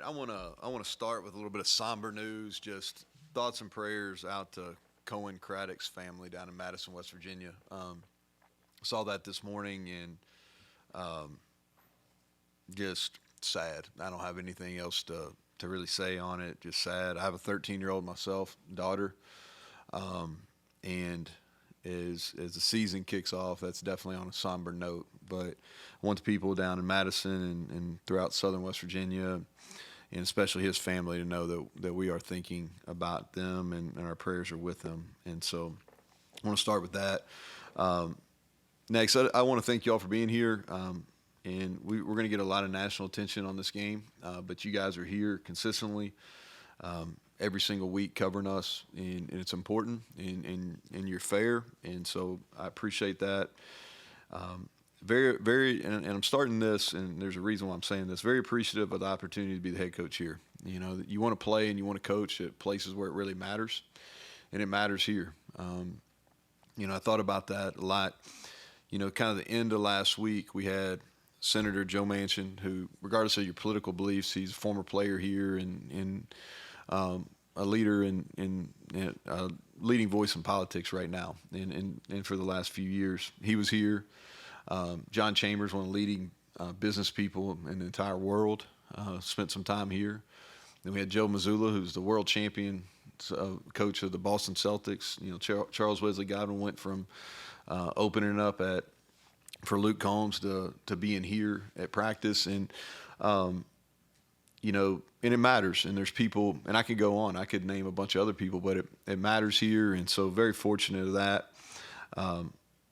I want to start with a little bit of somber news. Just thoughts and prayers out to Cohen Craddock's family down in Madison, West Virginia. Saw that this morning and just sad. I don't have anything else to really say on it. Just sad. I have a 13-year-old myself, daughter, and as the season kicks off, that's definitely on a somber note. But I want the people down in Madison and throughout southern West Virginia, and especially his family, to know that we are thinking about them and our prayers are with them. And so I want to start with that. Next, I want to thank you all for being here. And we're going to get a lot of national attention on this game, but you guys are here consistently every single week covering us, and it's important, and you're fair, and so I appreciate that. And I'm starting this, and there's a reason why I'm saying this, very appreciative of the opportunity to be the head coach here. You know, you want to play and you want to coach at places where it really matters, and it matters here. I thought about that a lot. Kind of the end of last week, we had Senator Joe Manchin, who, regardless of your political beliefs, he's a former player here and a leader and a leading voice in politics right now, and for the last few years. He was here. John Chambers, one of the leading business people in the entire world, spent some time here. Then we had Joe Mazzulla, who's the world champion coach of the Boston Celtics. Charles Wesley Godwin went from opening up for Luke Combs to being here at practice, and and it matters. And there's people, and I could go on. I could name a bunch of other people, but it matters here, and so very fortunate of that.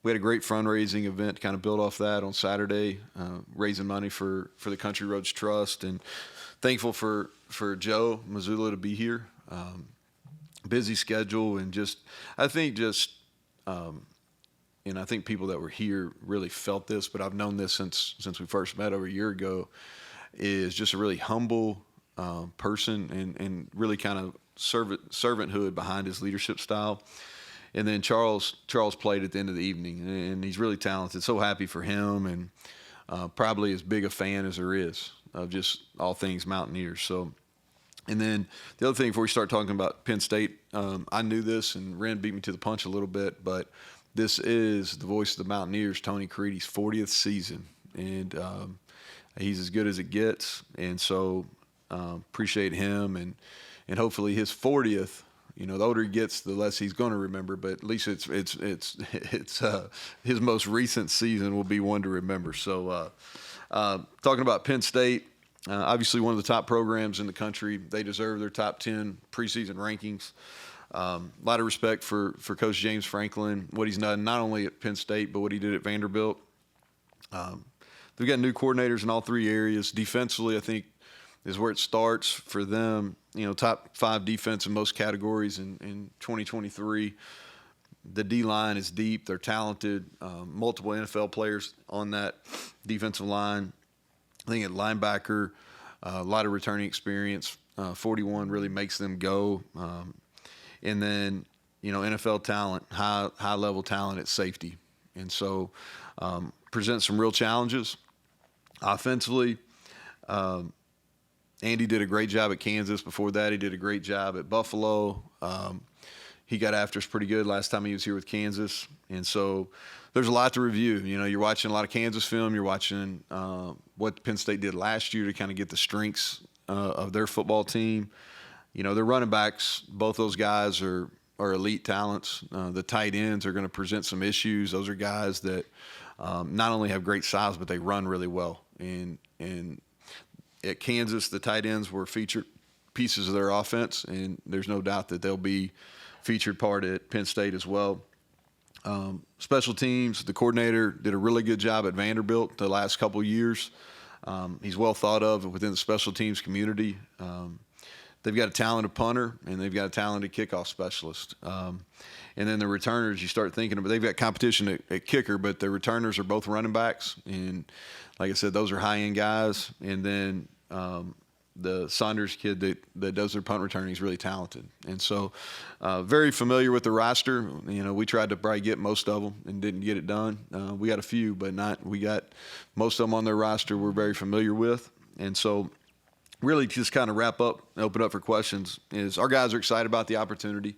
We had a great fundraising event to kind of build off that on Saturday, raising money for the Country Roads Trust, and thankful for Joe Mazzulla to be here. Busy schedule, and I think people that were here really felt this, but I've known this since we first met over a year ago, is just a really humble person and really kind of servanthood behind his leadership style. And then Charles played at the end of the evening, and he's really talented. So happy for him, and probably as big a fan as there is of just all things Mountaineers. So, and then the other thing before we start talking about Penn State, I knew this, and Ren beat me to the punch a little bit, but this is the voice of the Mountaineers, Tony Creedy's 40th season, and he's as good as it gets. And so appreciate him, and hopefully his 40th. The older he gets, the less he's going to remember. But at least it's his most recent season will be one to remember. So, talking about Penn State, obviously one of the top programs in the country. They deserve their top 10 preseason rankings. A lot of respect for Coach James Franklin, what he's done not only at Penn State but what he did at Vanderbilt. They've got new coordinators in all three areas. Defensively, I think, is where it starts for them. Top 5 defense in most categories in 2023. The D-line is deep. They're talented. Multiple NFL players on that defensive line. I think at linebacker, a lot of returning experience. 41 really makes them go. And then, NFL talent, high-level talent at safety. And so presents some real challenges. Offensively, Andy did a great job at Kansas. Before that, he did a great job at Buffalo. He got after us pretty good last time he was here with Kansas. And so there's a lot to review. You're watching a lot of Kansas film. You're watching what Penn State did last year to kind of get the strengths of their football team. Their running backs, both those guys are elite talents. The tight ends are going to present some issues. Those are guys that not only have great size, but they run really well. And at Kansas, the tight ends were featured pieces of their offense, and there's no doubt that they'll be featured part at Penn State as well. Special teams, the coordinator did a really good job at Vanderbilt the last couple of years. He's well thought of within the special teams community. They've got a talented punter, and they've got a talented kickoff specialist. And then the returners, you start thinking about, they've got competition at kicker, but the returners are both running backs. And like I said, those are high-end guys. And then the Saunders kid that does their punt returning is really talented. And so very familiar with the roster. We tried to probably get most of them and didn't get it done. We got a few, but we got most of them on their roster we're very familiar with. And so really just kind of wrap up and open up for questions is our guys are excited about the opportunity.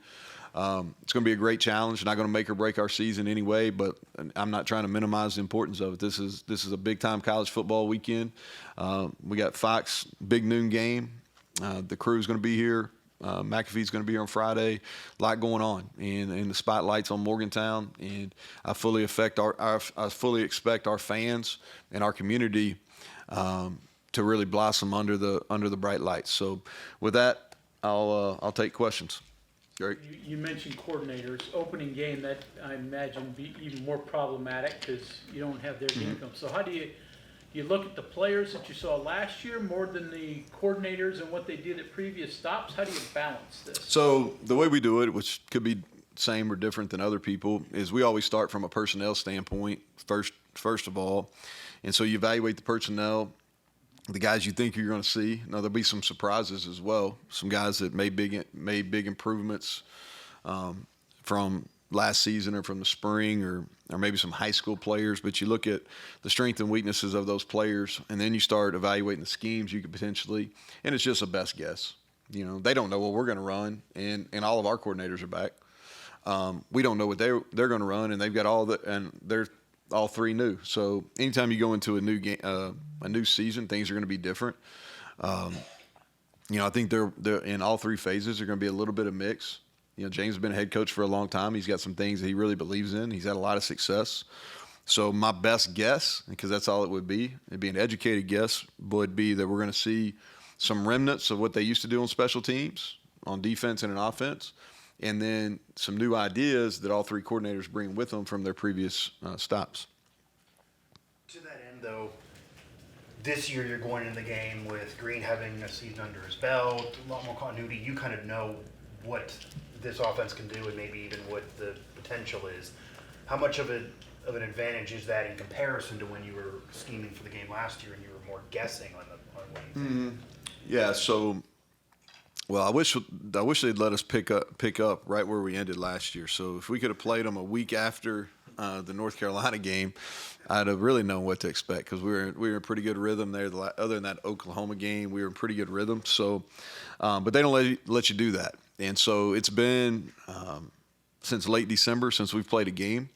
It's going to be a great challenge. Not going to make or break our season anyway, but I'm not trying to minimize the importance of it. This is a big-time college football weekend. We got Fox, big noon game. The crew's going to be here. McAfee's going to be here on Friday. A lot going on, and the spotlight's on Morgantown. And I fully expect our fans and our community to really blossom under the bright lights. So, with that, I'll take questions. Great. You mentioned coordinators. Opening game, that I imagine be even more problematic because you don't have their income. So how do you look at the players that you saw last year more than the coordinators and what they did at previous stops? How do you balance this? So the way we do it, which could be same or different than other people, is we always start from a personnel standpoint first of all. And so you evaluate the personnel, the guys you think you're going to see. Now, there'll be some surprises as well. Some guys that made big improvements from last season or from the spring, or maybe some high school players. But you look at the strengths and weaknesses of those players, and then you start evaluating the schemes you could potentially. And it's just a best guess. You know, they don't know what we're going to run, and all of our coordinators are back. We don't know what they're going to run, and they've got they're all three new. So anytime you go into a new game, a new season, things are going to be different. You know, I think they're in all three phases. They're going to be a little bit of mix. You know, James has been a head coach for a long time. He's got some things that he really believes in. He's had a lot of success. So my best guess, because that's all it would be, it'd be an educated guess, would be that we're going to see some remnants of what they used to do on special teams, on defense and on offense, and then some new ideas that all three coordinators bring with them from their previous stops. To that end, though, this year you're going into the game with Green having a season under his belt, a lot more continuity. You kind of know what this offense can do and maybe even what the potential is. How much of an advantage is that in comparison to when you were scheming for the game last year and you were more guessing on what you think? Yeah, so – well, I wish they'd let us pick up right where we ended last year. So if we could have played them a week after the North Carolina game, I'd have really known what to expect, because we were in pretty good rhythm there. Other than that Oklahoma game, we were in pretty good rhythm. So, but they don't let you do that. And so it's been since late December since we've played a game.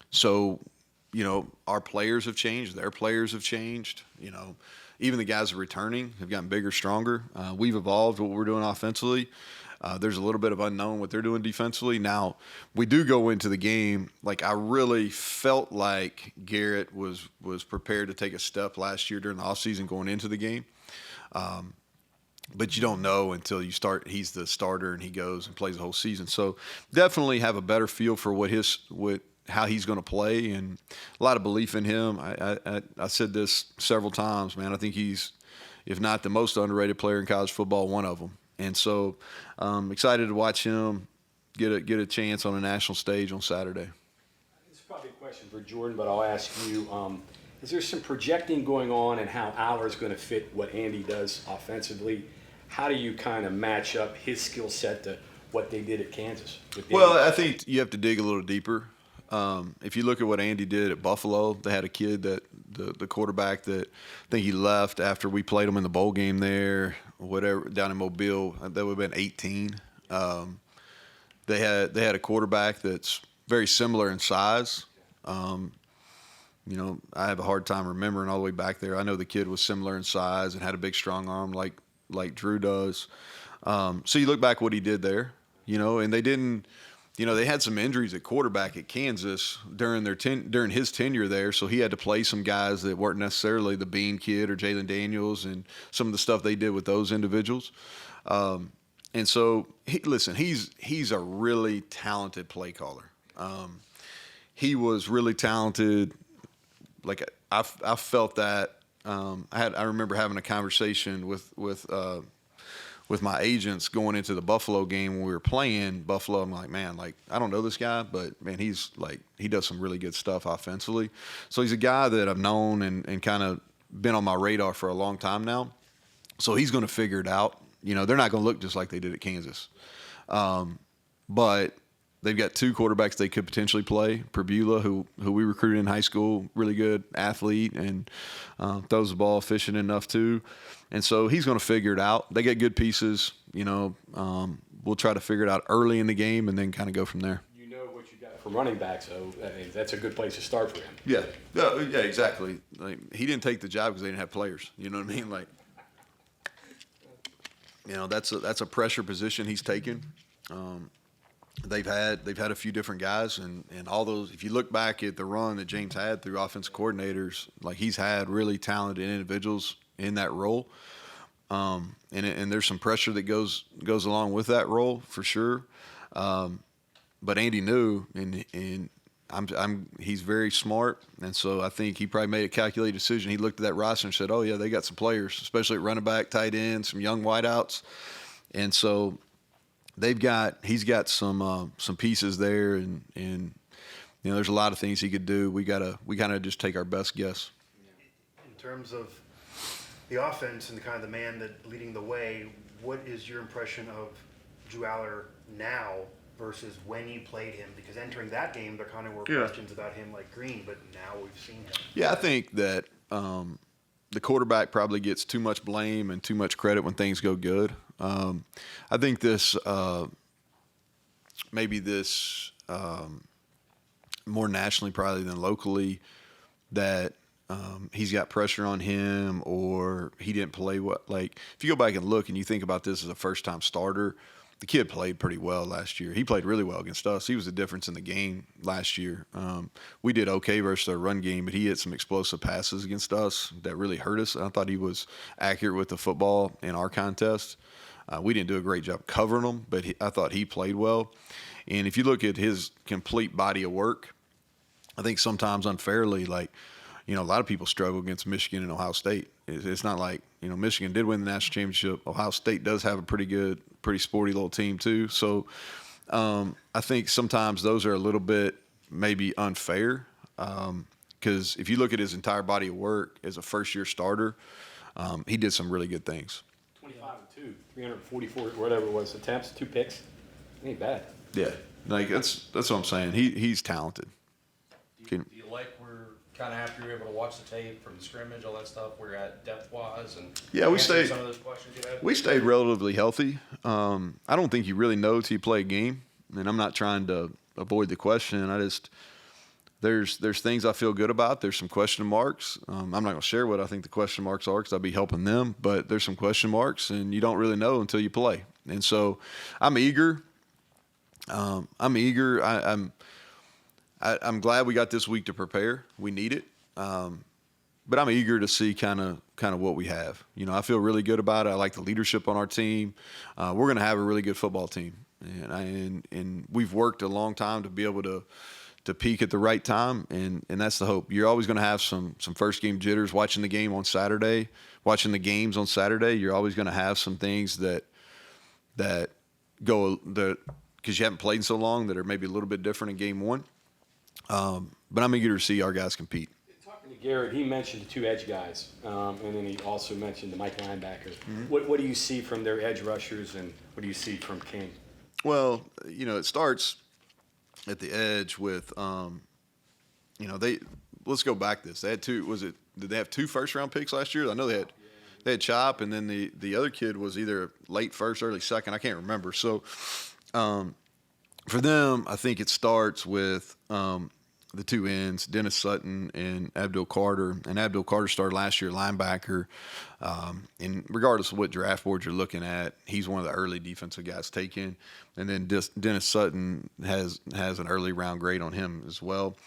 So, you know, our players have changed. Their players have changed. You know, even the guys that are returning have gotten bigger, stronger. We've evolved what we're doing offensively. There's a little bit of unknown what they're doing defensively. Now, we do go into the game, like, I really felt like Garrett was prepared to take a step last year during the offseason going into the game. But you don't know until you start. He's the starter and he goes and plays the whole season. So definitely have a better feel for how he's going to play, and a lot of belief in him. I said this several times, man. I think he's, if not the most underrated player in college football, one of them. And so excited to watch him get a chance on a national stage on Saturday. This is probably a question for Jordan, but I'll ask you. Is there some projecting going on and how Aller is going to fit what Andy does offensively? How do you kind of match up his skill set to what they did at Kansas? Well, I think you have to dig a little deeper. If you look at what Andy did at Buffalo, they had a kid that the quarterback that I think he left after we played him in the bowl game there, whatever, down in Mobile. That would have been 18. They had a quarterback that's very similar in size. You know, I have a hard time remembering all the way back there. I know the kid was similar in size and had a big, strong arm like Drew does. So you look back what he did there, you know, and they didn't. You know, they had some injuries at quarterback at Kansas during his tenure there, so he had to play some guys that weren't necessarily the Bean kid or Jalen Daniels and some of the stuff they did with those individuals. And so, he's a really talented play caller. He was really talented. Like, I felt that. I remember having a conversation with my agents going into the Buffalo game when we were playing Buffalo. I'm like, man, like, I don't know this guy, but man, he does some really good stuff offensively. So he's a guy that I've known and kind of been on my radar for a long time now. So he's going to figure it out. You know, they're not going to look just like they did at Kansas. But they've got two quarterbacks they could potentially play. Perbula, who we recruited in high school, really good athlete and throws the ball efficient enough too. And so he's going to figure it out. They get good pieces. We'll try to figure it out early in the game and then kind of go from there. You know what you got from running back, so I mean, that's a good place to start for him. Yeah, exactly. Like, he didn't take the job because they didn't have players. You know what I mean? Like, that's a pressure position he's taken. They've had a few different guys, and all those. If you look back at the run that James had through offensive coordinators, like, he's had really talented individuals in that role. And there's some pressure that goes along with that role for sure. But Andy knew, and he's very smart, and so I think he probably made a calculated decision. He looked at that roster and said, "Oh yeah, they got some players, especially at running back, tight end, some young wideouts," and so he's got some pieces there, and there's a lot of things he could do. We kind of just take our best guess. In terms of the offense and kind of the man that leading the way, what is your impression of Drew Aller now versus when you played him? Because entering that game, there kind of were questions about him like Green, but now we've seen him. Yeah, I think that the quarterback probably gets too much blame and too much credit when things go good. I think this more nationally probably than locally, that he's got pressure on him or he didn't play what. Like, if you go back and look and you think about this as a first-time starter, the kid played pretty well last year. He played really well against us. He was the difference in the game last year. We did okay versus their run game, but he had some explosive passes against us that really hurt us. I thought he was accurate with the football in our contest. We didn't do a great job covering him, but I thought he played well. And if you look at his complete body of work, I think sometimes unfairly, like, a lot of people struggle against Michigan and Ohio State. It's not like, Michigan did win the national championship. Ohio State does have a pretty sporty little team too. So I think sometimes those are a little bit maybe unfair because if you look at his entire body of work as a first-year starter, he did some really good things. 25-2, 344, whatever it was, attempts, 2 picks. Ain't bad. Yeah, like that's what I'm saying. He's talented. Do you like kind of after you're able to watch the tape from the scrimmage, all that stuff, where you're at depth-wise, and we stayed. Some of those questions you had. We stayed relatively healthy. I don't think you really know till you play a game, and I'm not trying to avoid the question. There's things I feel good about. There's some question marks. I'm not going to share what I think the question marks are because I'll be helping them, but there's some question marks, and you don't really know until you play. And so I'm eager. I'm glad we got this week to prepare. We need it. But I'm eager to see kind of what we have. I feel really good about it. I like the leadership on our team. We're going to have a really good football team. And we've worked a long time to be able to peak at the right time, and that's the hope. You're always going to have some first game jitters watching the games on Saturday. You're always going to have some things that go because you haven't played in so long that are maybe a little bit different in game one. But I'm eager to see our guys compete. Talking to Garrett, he mentioned the 2 edge guys, and then he also mentioned the Mike linebacker. Mm-hmm. What do you see from their edge rushers, and what do you see from King? Well, it starts at the edge with, let's go back this. They had did they have 2 first-round picks last year? I know they had Chop, and then the other kid was either late first, early second. I can't remember. So for them, I think it starts with the 2 ends, Dennis Sutton and Abdul Carter. And Abdul Carter started last year linebacker. And regardless of what draft board you're looking at, he's one of the early defensive guys taken. And then Dennis Sutton has an early round grade on him as well.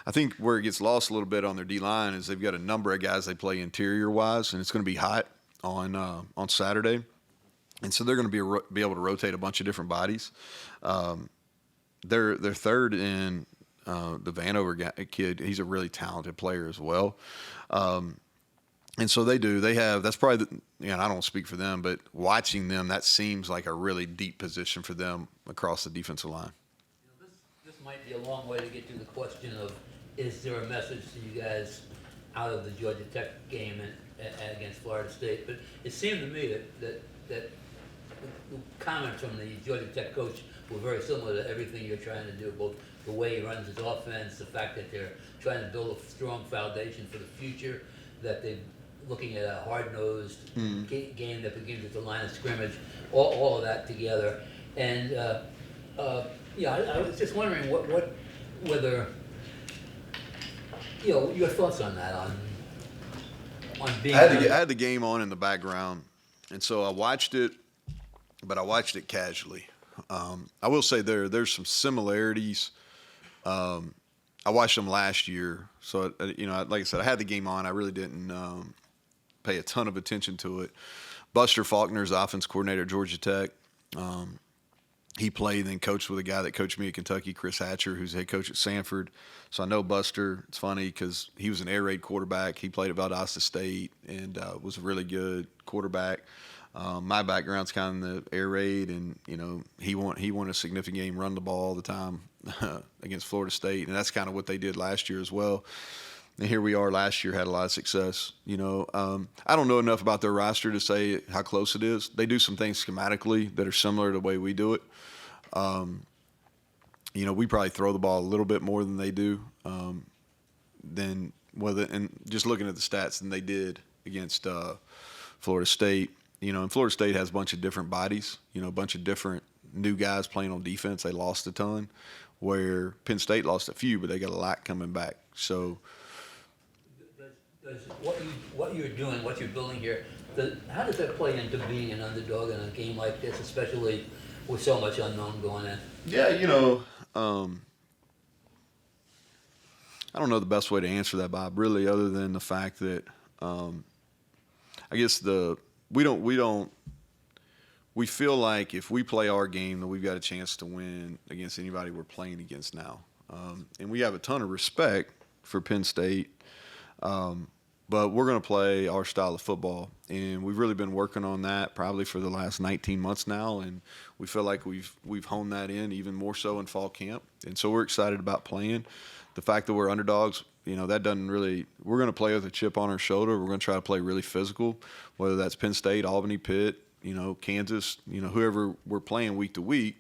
I think where it gets lost a little bit on their D-line is they've got a number of guys they play interior-wise, and it's going to be hot on Saturday. And so they're going to be able to rotate a bunch of different bodies. They're third in the Vanover kid. He's a really talented player as well. And so they have, that's probably, I don't want to speak for them, but watching them, that seems like a really deep position for them across the defensive line. This might be a long way to get to the question of, is there a message to you guys out of the Georgia Tech game against Florida State? But it seemed to me that comments from the Georgia Tech coach were very similar to everything you're trying to do, both the way he runs his offense, the fact that they're trying to build a strong foundation for the future, that they're looking at a hard-nosed game that begins at the line of scrimmage, all of that together. And I was just wondering whether your thoughts on that, on being. I had the game on in the background, and so I watched it, but I watched it casually. I will say there's some similarities. I watched them last year, so like I said, I had the game on. I really didn't pay a ton of attention to it. Buster Faulkner's the offense coordinator at Georgia Tech. He played and then coached with a guy that coached me at Kentucky, Chris Hatcher, who's head coach at Sanford. So I know Buster. It's funny because he was an air raid quarterback. He played at Valdosta State and was a really good quarterback. My background's kind of in the air raid, and he won a significant game, run the ball all the time against Florida State, and that's kind of what they did last year as well. And here we are last year, had a lot of success. I don't know enough about their roster to say how close it is. They do some things schematically that are similar to the way we do it. We probably throw the ball a little bit more than they do, and just looking at the stats than they did against Florida State. And Florida State has a bunch of different bodies, a bunch of different new guys playing on defense. They lost a ton, where Penn State lost a few, but they got a lot coming back. So does what you're doing, what you're building here, how does that play into being an underdog in a game like this, especially with so much unknown going in? Yeah, I don't know the best way to answer that, Bob, really, other than the fact that I guess we feel like if we play our game, then we've got a chance to win against anybody we're playing against now. And we have a ton of respect for Penn State, but we're going to play our style of football. And we've really been working on that probably for the last 19 months now, and we feel like we've honed that in even more so in fall camp. And so we're excited about playing. The fact that we're underdogs, that doesn't really – we're going to play with a chip on our shoulder. We're going to try to play really physical, whether that's Penn State, Albany, Pitt, Kansas, whoever we're playing week to week.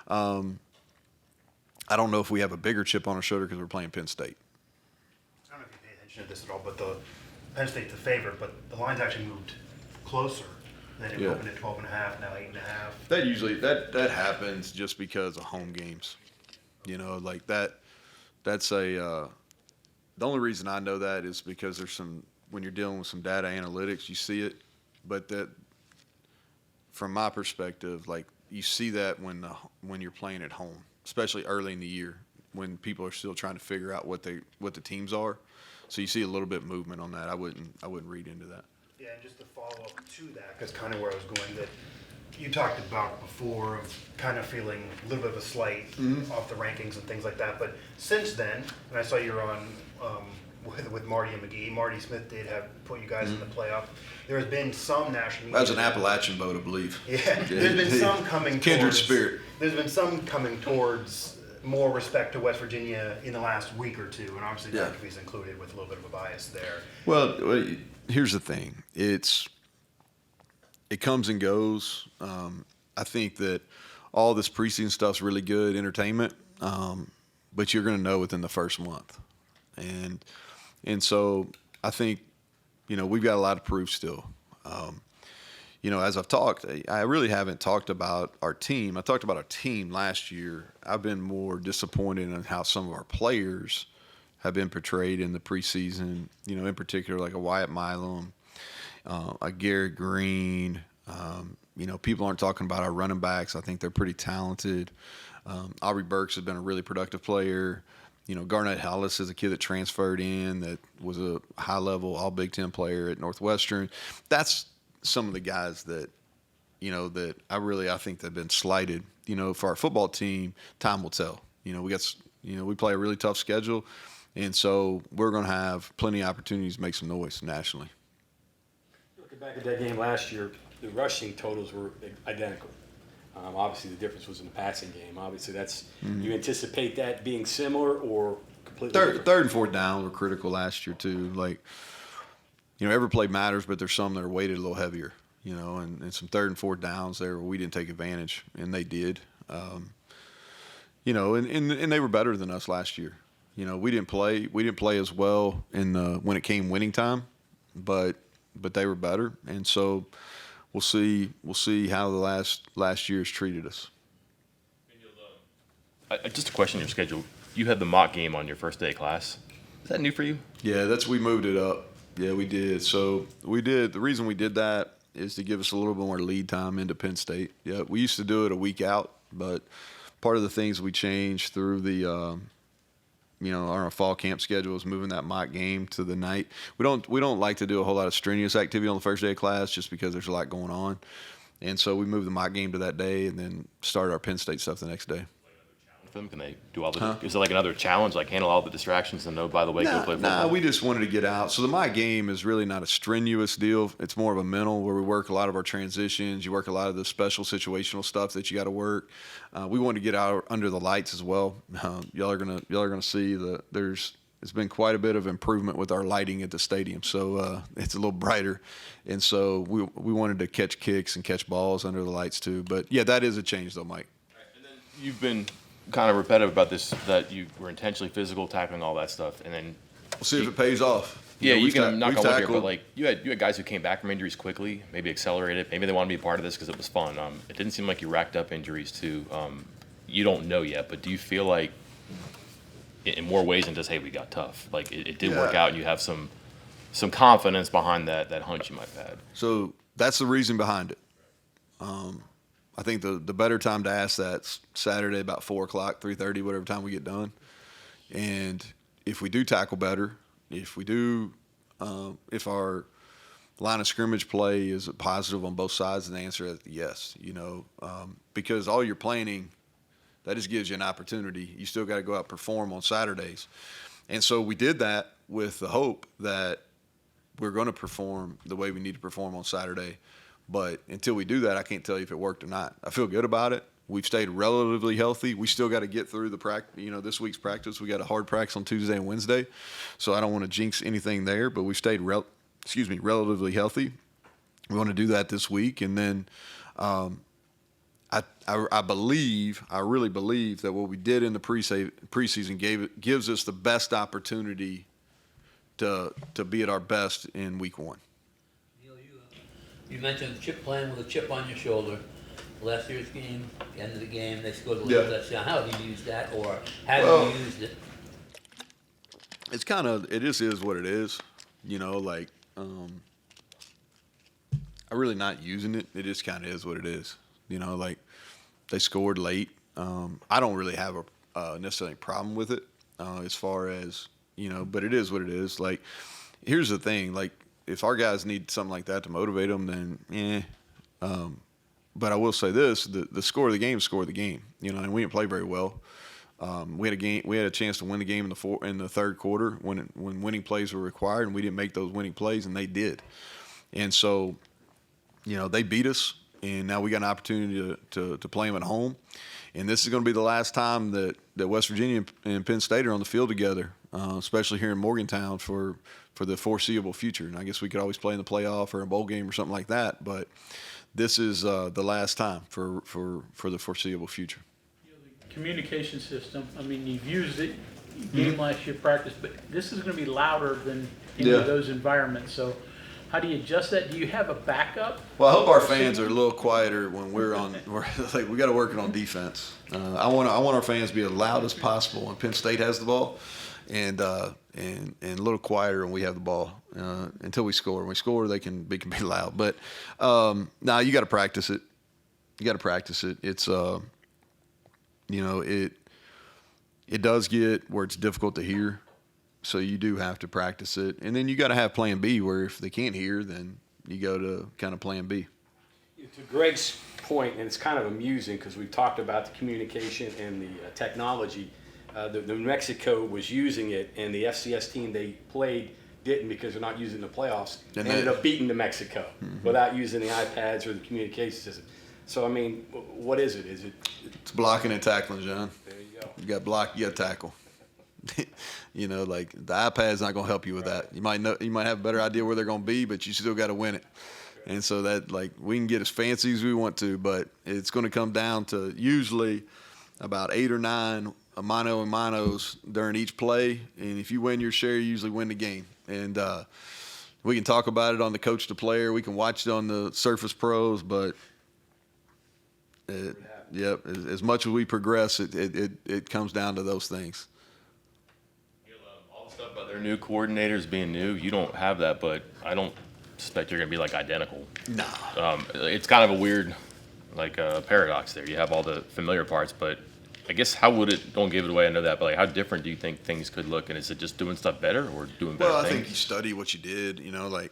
I don't know if we have a bigger chip on our shoulder because we're playing Penn State. I don't know if you pay attention to this at all, but the Penn State's the favorite, but the line's actually moved closer. Then it opened at 12.5, now 8.5. That usually that happens just because of home games. Like that. That's the only reason I know that is because there's when you're dealing with some data analytics, you see it. But that, from my perspective, like you see that when you're playing at home, especially early in the year when people are still trying to figure out what the teams are. So you see a little bit of movement on that. I wouldn't read into that. Yeah, and just to follow up to that, because kind of where I was going, that you talked about before of kind of feeling a little bit of a slight off the rankings and things like that. But since then, and I saw you're on with Marty and McGee. Marty Smith did put you guys in the playoff. There has been some national media. That was an Appalachian vote, I believe. Yeah, there's been some coming Kindred towards, spirit. There's been some coming towards more respect to West Virginia in the last week or two, and obviously McAfee's included with a little bit of a bias there. Well, here's the thing. It comes and goes. I think that all this preseason stuff's really good entertainment, but you're going to know within the first month. And so I think, we've got a lot of proof still. As I've talked, I really haven't talked about our team. I talked about our team last year. I've been more disappointed in how some of our players have been portrayed in the preseason, in particular like a Wyatt Milam, a Garrett Green. People aren't talking about our running backs. I think they're pretty talented. Aubrey Burks has been a really productive player. Garnett Hollis is a kid that transferred in that was a high-level All-Big Ten player at Northwestern. That's some of the guys that, that I think they've been slighted. For our football team, time will tell. We play a really tough schedule, and so we're going to have plenty of opportunities to make some noise nationally. Looking back at that game last year, the rushing totals were identical. Obviously, the difference was in the passing game. Obviously, you anticipate that being similar or completely different? Third and fourth down were critical last year too. Like, every play matters, but there's some that are weighted a little heavier. and some third and fourth downs there where we didn't take advantage, and they did. And they were better than us last year. We didn't play as well when it came winning time, but they were better, and so we'll see how the last year's treated us. Just a question on your schedule. You had the mock game on your first day of class. Is that new for you? Yeah, we moved it up. Yeah, we did. So the reason we did that is to give us a little bit more lead time into Penn State. Yeah, we used to do it a week out, but part of the things we changed through the our fall camp schedule is moving that mock game to the night. We don't like to do a whole lot of strenuous activity on the first day of class just because there's a lot going on, and so we moved the mock game to that day and then started our Penn State stuff the next day. For them, can they do all the? Is it like another challenge, like handle all the distractions and by the way, go play football? Nah, we just wanted to get out. So the mock game is really not a strenuous deal. It's more of a mental, where we work a lot of our transitions. You work a lot of the special situational stuff that you got to work. We wanted to get out under the lights as well. Y'all are gonna see it's been quite a bit of improvement with our lighting at the stadium. So it's a little brighter, and so we wanted to catch kicks and catch balls under the lights too. But yeah, that is a change though, Mike. And then you've been kind of repetitive about this, that you were intentionally physical, tackling all that stuff, and then We'll see if it pays off. yeah, you we've can knock on wood here, but tackled. like you had guys who came back from injuries quickly, maybe accelerated, maybe they wanted to be a part of this because it was fun. It didn't seem like you racked up injuries too. You don't know yet, but do you feel like in more ways than just, hey, we got tough, like it did work out and you have some confidence behind that hunch you might have had? So that's the reason behind it. I think the better time to ask that's Saturday about 4 o'clock, 3:30, whatever time we get done. And if we do tackle better, if our line of scrimmage play is positive on both sides, and the answer is yes. Because all your planning, that just gives you an opportunity. You still got to go out and perform on Saturdays. And so we did that with the hope that we're going to perform the way we need to perform on Saturday. But until we do that, I can't tell you if it worked or not. I feel good about it. We've stayed relatively healthy. We still got to get through this week's practice. We got a hard practice on Tuesday and Wednesday, so I don't want to jinx anything there. But we stayed relatively healthy. We want to do that this week, and then I really believe that what we did in the preseason gives us the best opportunity to be at our best in week one. You mentioned playing with a chip on your shoulder. Last year's game, the end of the game, they scored a Yeah. little touchdown. How have you used that, or have you used it? It just is what it is. I'm really not using it. It just kind of is what it is. They scored late. I don't really have a necessarily problem with it as far as, but it is what it is. Like, here's the thing. Like, if our guys need something like that to motivate them, then but I will say this: the score of the game, and we didn't play very well. We had a chance to win the game in the third quarter when winning plays were required, and we didn't make those winning plays, and they did. And so, they beat us, and now we got an opportunity to play them at home. And this is going to be the last time that West Virginia and Penn State are on the field together, especially here in Morgantown for the foreseeable future. And I guess we could always play in the playoff or a bowl game or something like that, but this is the last time for the foreseeable future. The communication system, I mean, you've used it game last year, practice, but this is going to be louder than any of those environments. So how do you adjust that? Do you have a backup? Well, I hope our fans are a little quieter when we got to work on defense. I want our fans to be as loud as possible when Penn State has the ball, and a little quieter when we have the ball until we score. When we score, they can be loud. But now you got to practice it. It's it does get where it's difficult to hear. So you do have to practice it. And then you got to have plan B, where if they can't hear, then you go to kind of plan B. To Greg's point, and it's kind of amusing because we talked about the communication and the technology. The New Mexico was using it, and the FCS team they played didn't because they're not using the playoffs. And ended up beating New Mexico without using the iPads or the communication system. So, I mean, what is it? It's blocking and tackling, John. There you go. You got block, you got tackle. Like the iPad's not going to help you with that. You might have a better idea where they're going to be, but you still got to win it. And so that, like, we can get as fancy as we want to, but it's going to come down to usually about 8 or 9 mano and manos during each play. And if you win your share, you usually win the game. And we can talk about it on the coach to player. We can watch it on the Surface Pros, but yep, as much as we progress, it comes down to those things. All the stuff about their new coordinators being new, you don't have that, but I don't suspect you're going to be like identical. Nah. It's kind of a weird, like, paradox there. You have all the familiar parts, but I guess how would it? Don't give it away. I know that, but like, how different do you think things could look? And is it just doing stuff better or doing better Well, I things? think you study what you did. You know, like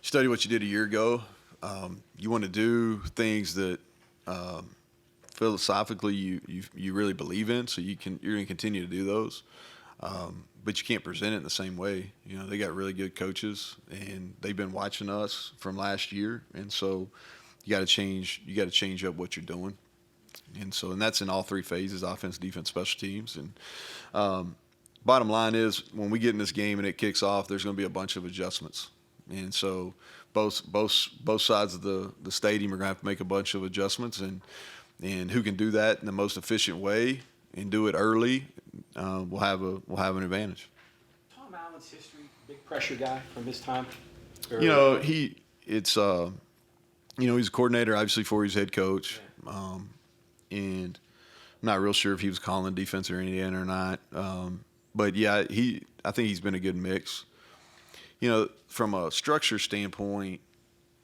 study what you did a year ago. You want to do things that philosophically you really believe in, so you're going to continue to do those. But you can't present it in the same way. You know, they got really good coaches, and they've been watching us from last year, and so you got to change. You got to change up what you're doing, and that's in all 3 phases: offense, defense, special teams. And bottom line is, when we get in this game and it kicks off, there's going to be a bunch of adjustments, and so both sides of the stadium are going to have to make a bunch of adjustments, and who can do that in the most efficient way and do it early, will have an advantage. Tom Allen's history, big pressure guy from his time. You know, he's a coordinator, obviously, before he's head coach. And I'm not real sure if he was calling defense or Indiana or not. But yeah, I think he's been a good mix. You know, from a structure standpoint,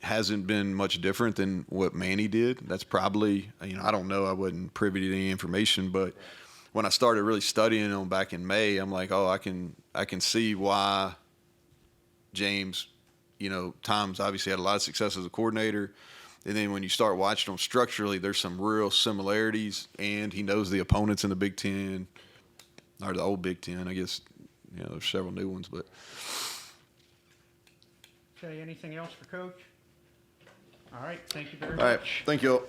hasn't been much different than what Manny did. That's probably, I don't know, I wasn't privy to any information, but when I started really studying him back in May, I'm like, oh, I can see why James, Tom's obviously had a lot of success as a coordinator. And then when you start watching him structurally, there's some real similarities, and he knows the opponents in the Big Ten, or the old Big Ten. I guess, there's several new ones, but. Okay, anything else for Coach? All right, thank you very All right, much. thank you all.